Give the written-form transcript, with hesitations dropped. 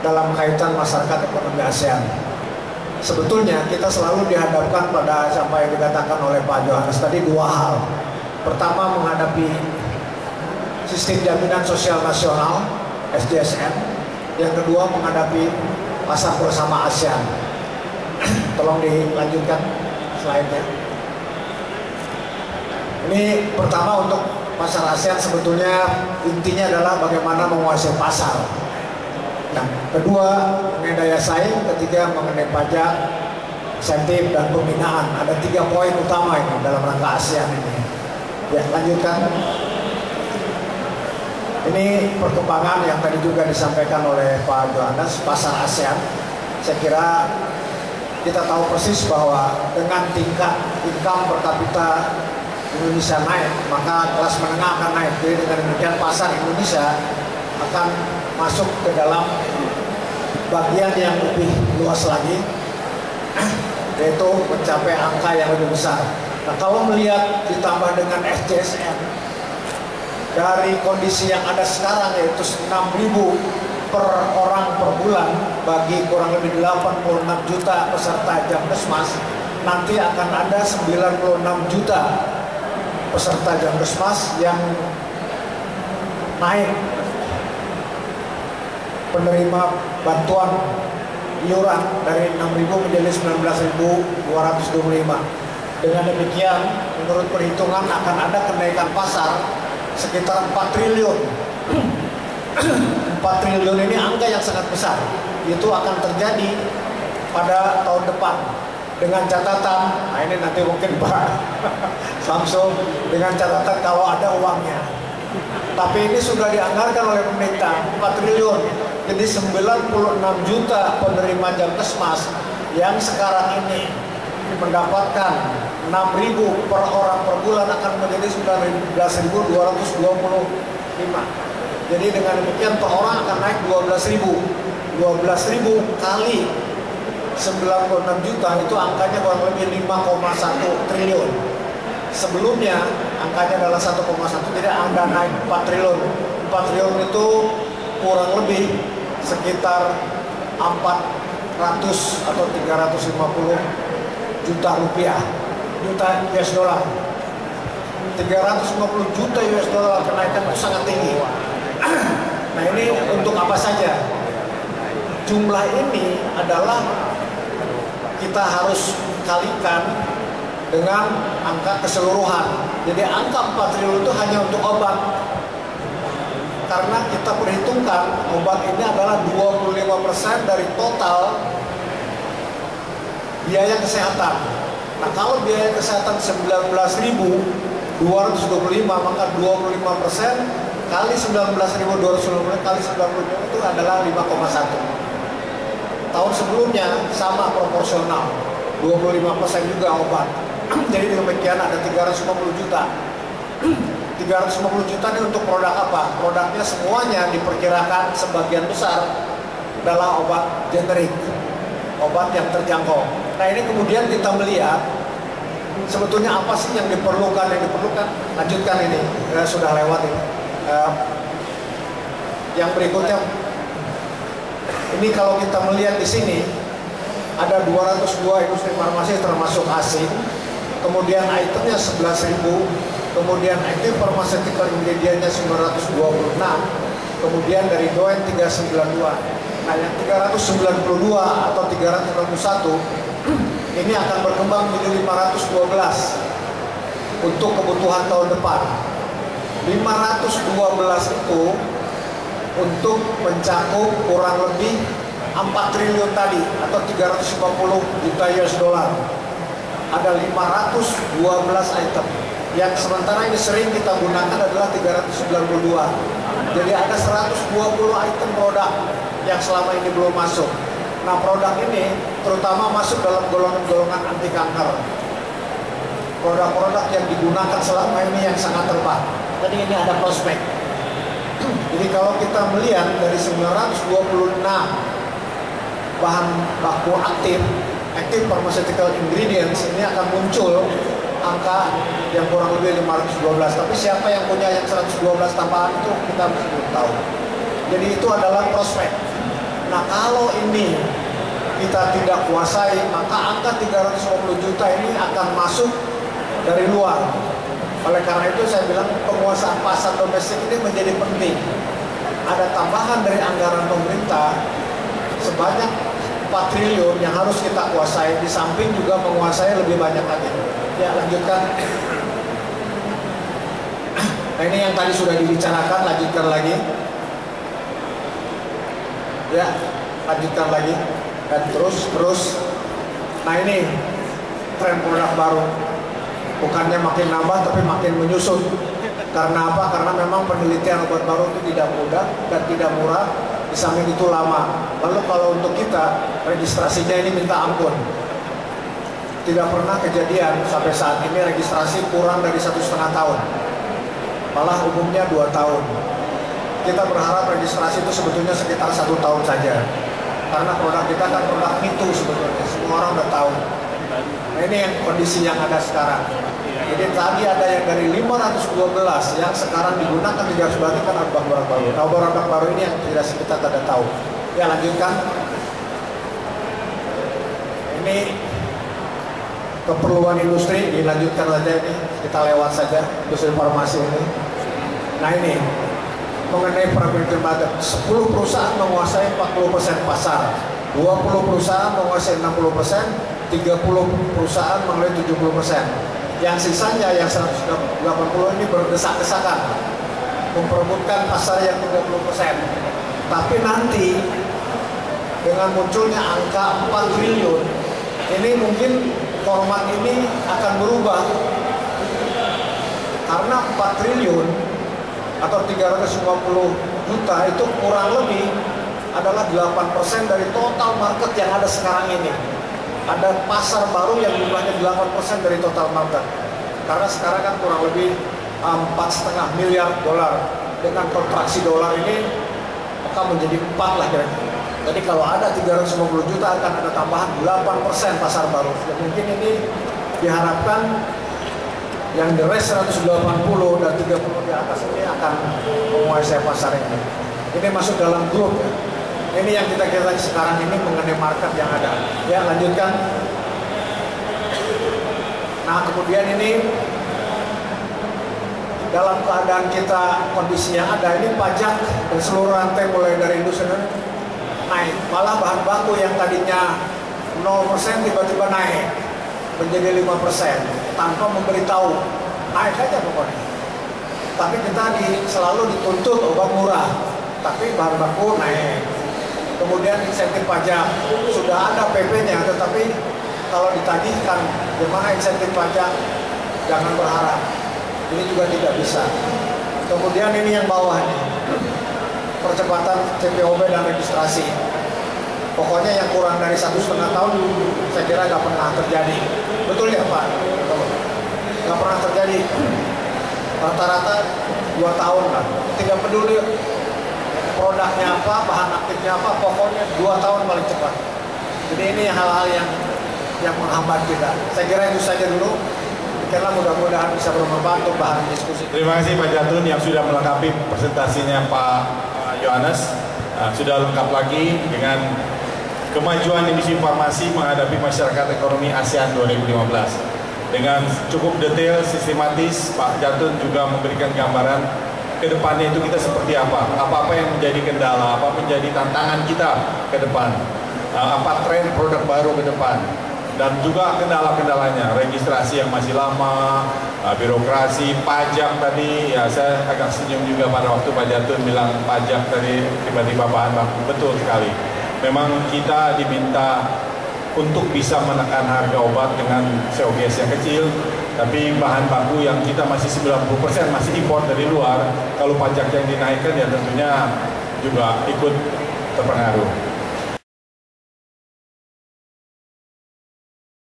dalam kaitan masyarakat ekonomi ASEAN. Sebetulnya kita selalu dihadapkan pada apa yang dikatakan oleh Pak Johannes tadi, dua hal. Pertama, menghadapi sistem jaminan sosial nasional SJSN. Yang kedua, menghadapi pasar bersama ASEAN. Tolong dilanjutkan slide-nya. Ini pertama, untuk pasar ASEAN sebetulnya intinya adalah bagaimana menguasai pasar. Nah, kedua mengenai daya saing, ketiga mengenai pajak, insentif dan pembinaan. Ada 3 poin utama ini dalam rangka ASEAN ini. Ya, lanjutkan. Ini perkembangan yang tadi juga disampaikan oleh Pak Johannes, pasar ASEAN. Saya kira kita tahu persis bahwa dengan tingkat income per kapita Indonesia naik, maka kelas menengah akan naik. Jadi dengan demikian pasar Indonesia akan masuk ke dalam bagian yang lebih luas lagi, yaitu mencapai angka yang lebih besar. Nah, kalau melihat ditambah dengan SJSN, dari kondisi yang ada sekarang yaitu 6.000 per orang per bulan bagi kurang lebih 86 juta peserta Jamkesmas, nanti akan ada 96 juta peserta Jamkesmas yang naik penerima bantuan iuran dari 6.000 menjadi 19.225. Dengan demikian, menurut perhitungan akan ada kenaikan pasar sekitar 4 triliun. 4 triliun ini angka yang sangat besar. Itu akan terjadi pada tahun depan. Dengan catatan, nah ini nanti mungkin Pak Samsul, dengan catatan kalau ada uangnya. Tapi ini sudah dianggarkan oleh pemerintah 4 triliun. Jadi 96 juta penerima Jamkesmas yang sekarang ini mendapatkan 6.000 per orang per bulan akan menjadi 19.225. Jadi dengan demikian per orang akan naik 12.000. 12.000 kali 96 juta itu angkanya kurang lebih 5,1 triliun. Sebelumnya angkanya adalah 1,1, jadi angka naik 4 triliun. 4 triliun itu kurang lebih sekitar 400 atau 350 juta rupiah, juta US dollar. 350 juta US dollar kenaikan itu sangat tinggi. Nah, ini untuk apa saja? Jumlah ini adalah kita harus kalikan dengan angka keseluruhan. Jadi angka 4 triliun itu hanya untuk obat. Karena kita perhitungkan obat ini adalah 25% dari total biaya kesehatan. Nah, kalau biaya kesehatan 19.225, maka 25% kali 19.225 kali 95 itu adalah 5,1. Tahun sebelumnya sama proporsional, 25% juga obat. Jadi demikian ada 350 juta. 350 juta ini untuk produk apa? Produknya semuanya diperkirakan sebagian besar adalah obat generik, obat yang terjangkau. Nah, ini kemudian kita melihat sebetulnya apa sih yang diperlukan. Lanjutkan ini, sudah lewat ini. Yang berikutnya, ini kalau kita melihat di sini ada 202 industri farmasi termasuk asing, kemudian itemnya 11.000, kemudian active pharmaceutical ingredientnya 926, kemudian dari Doen 392. Nah, yang 392 atau 391 ini akan berkembang menjadi 512 untuk kebutuhan tahun depan. 512 itu untuk mencakup kurang lebih 4 triliun tadi atau 350 juta US dollar. Ada 512 item. Yang sementara ini sering kita gunakan adalah 392. Jadi ada 120 item produk yang selama ini belum masuk. Nah, produk ini terutama masuk dalam golongan-golongan anti kanker. Produk-produk yang digunakan selama ini yang sangat tepat. Jadi ini ada prospek. Jadi kalau kita melihat dari 926 bahan baku aktif pharmaceutical ingredients, ini akan muncul angka yang kurang lebih 512. Tapi siapa yang punya yang 112 tambahan itu kita masih belum tahu. Jadi itu adalah prospek. Nah kalau ini kita tidak kuasai, maka angka 350 juta ini akan masuk dari luar. Oleh karena itu saya bilang penguasaan pasar domestik ini menjadi penting. Ada tambahan dari anggaran pemerintah sebanyak 4 triliun yang harus kita kuasai, di samping juga menguasai lebih banyak lagi. Ya, lanjutkan. Nah ini yang tadi sudah dibicarakan, lanjutkan lagi. Ya, lanjutkan lagi. Dan terus. Nah ini tren produk baru. Bukannya makin nambah tapi makin menyusut. Karena apa? Karena memang penelitian obat baru itu tidak mudah dan tidak murah. Di samping itu lama. Lalu kalau untuk kita, registrasinya ini minta ampun. Tidak pernah kejadian sampai saat ini registrasi kurang dari 1,5 tahun. Malah umumnya 2 tahun. Kita berharap registrasi itu sebetulnya sekitar 1 tahun saja. Karena produk kita kan produk itu sebetulnya. Semua orang udah tahu. Nah ini yang kondisi yang ada sekarang. Jadi tadi ada yang dari 512 yang sekarang digunakan 300 berarti kan barang baru. Nah barang baru ini yang tidak kita tidak tahu. Ya lanjutkan. Ini keperluan industri, dilanjutkan saja ini. Kita lewat saja industri farmasi ini. Nah ini mengenai probability market, 10 perusahaan menguasai 40% pasar, 20 perusahaan menguasai 60%, 30 perusahaan menguasai 70%. Yang sisanya yang 180 ini berdesak-desakan memperebutkan pasar yang 30%. Tapi nanti dengan munculnya angka 4 triliun, ini mungkin format ini akan berubah. Karena 4 triliun atau 350 juta itu kurang lebih adalah 8% dari total market yang ada sekarang ini. Ada pasar baru yang jumlahnya 8% dari total market. Karena sekarang kan kurang lebih 4,5 miliar dolar. Dengan kontraksi dolar ini maka menjadi 4 lah kira-kira. Jadi kalau ada 350 juta akan ada tambahan 8% pasar baru. Dan mungkin ini diharapkan yang the rest 180 dan 30 di atas ini akan menguasai pasar ini. Ini masuk dalam grup ya. Ini yang kita sekarang ini mengenai market yang ada. Ya lanjutkan. Nah kemudian ini dalam keadaan kita kondisi yang ada ini pajak dan seluruh rantai mulai dari industri naik. Malah bahan baku yang tadinya 0% tiba-tiba naik menjadi 5% tanpa memberitahu, naik aja pokoknya. Tapi kita selalu dituntut obat murah, tapi bahan baku naik. Kemudian insentif pajak sudah ada PP-nya, tetapi kalau ditagihkan gimana insentif pajak, jangan berharap. Ini juga tidak bisa. Kemudian ini yang bawah nih, percepatan CPOB dan registrasi. Pokoknya yang kurang dari 1,5 tahun saya kira nggak pernah terjadi. Betul ya Pak? Nggak pernah terjadi. Rata-rata 2 tahun lah. Tidak peduli produknya apa, bahan aktifnya apa, pokoknya 2 tahun paling cepat. Jadi ini hal-hal yang menghambat kita. Saya kira itu saja dulu. Karena mudah-mudahan bisa bermanfaat untuk bahan diskusi. Terima kasih Pak Jatun yang sudah melengkapi presentasinya Pak Yohanes. Sudah lengkap lagi dengan kemajuan industri farmasi menghadapi masyarakat ekonomi ASEAN 2015. Dengan cukup detail, sistematis, Pak Jatun juga memberikan gambaran ke depannya itu kita seperti apa yang menjadi kendala, apa menjadi tantangan kita ke depan, apa tren produk baru ke depan, dan juga kendala-kendalanya, registrasi yang masih lama, birokrasi, pajak tadi, ya saya agak senyum juga pada waktu Pak Jatun bilang pajak tadi tiba-tiba bahan baku, betul sekali. Memang kita diminta untuk bisa menekan harga obat dengan COGS yang kecil, tapi bahan baku yang kita masih 90% masih impor dari luar, kalau pajak yang dinaikkan ya tentunya juga ikut terpengaruh.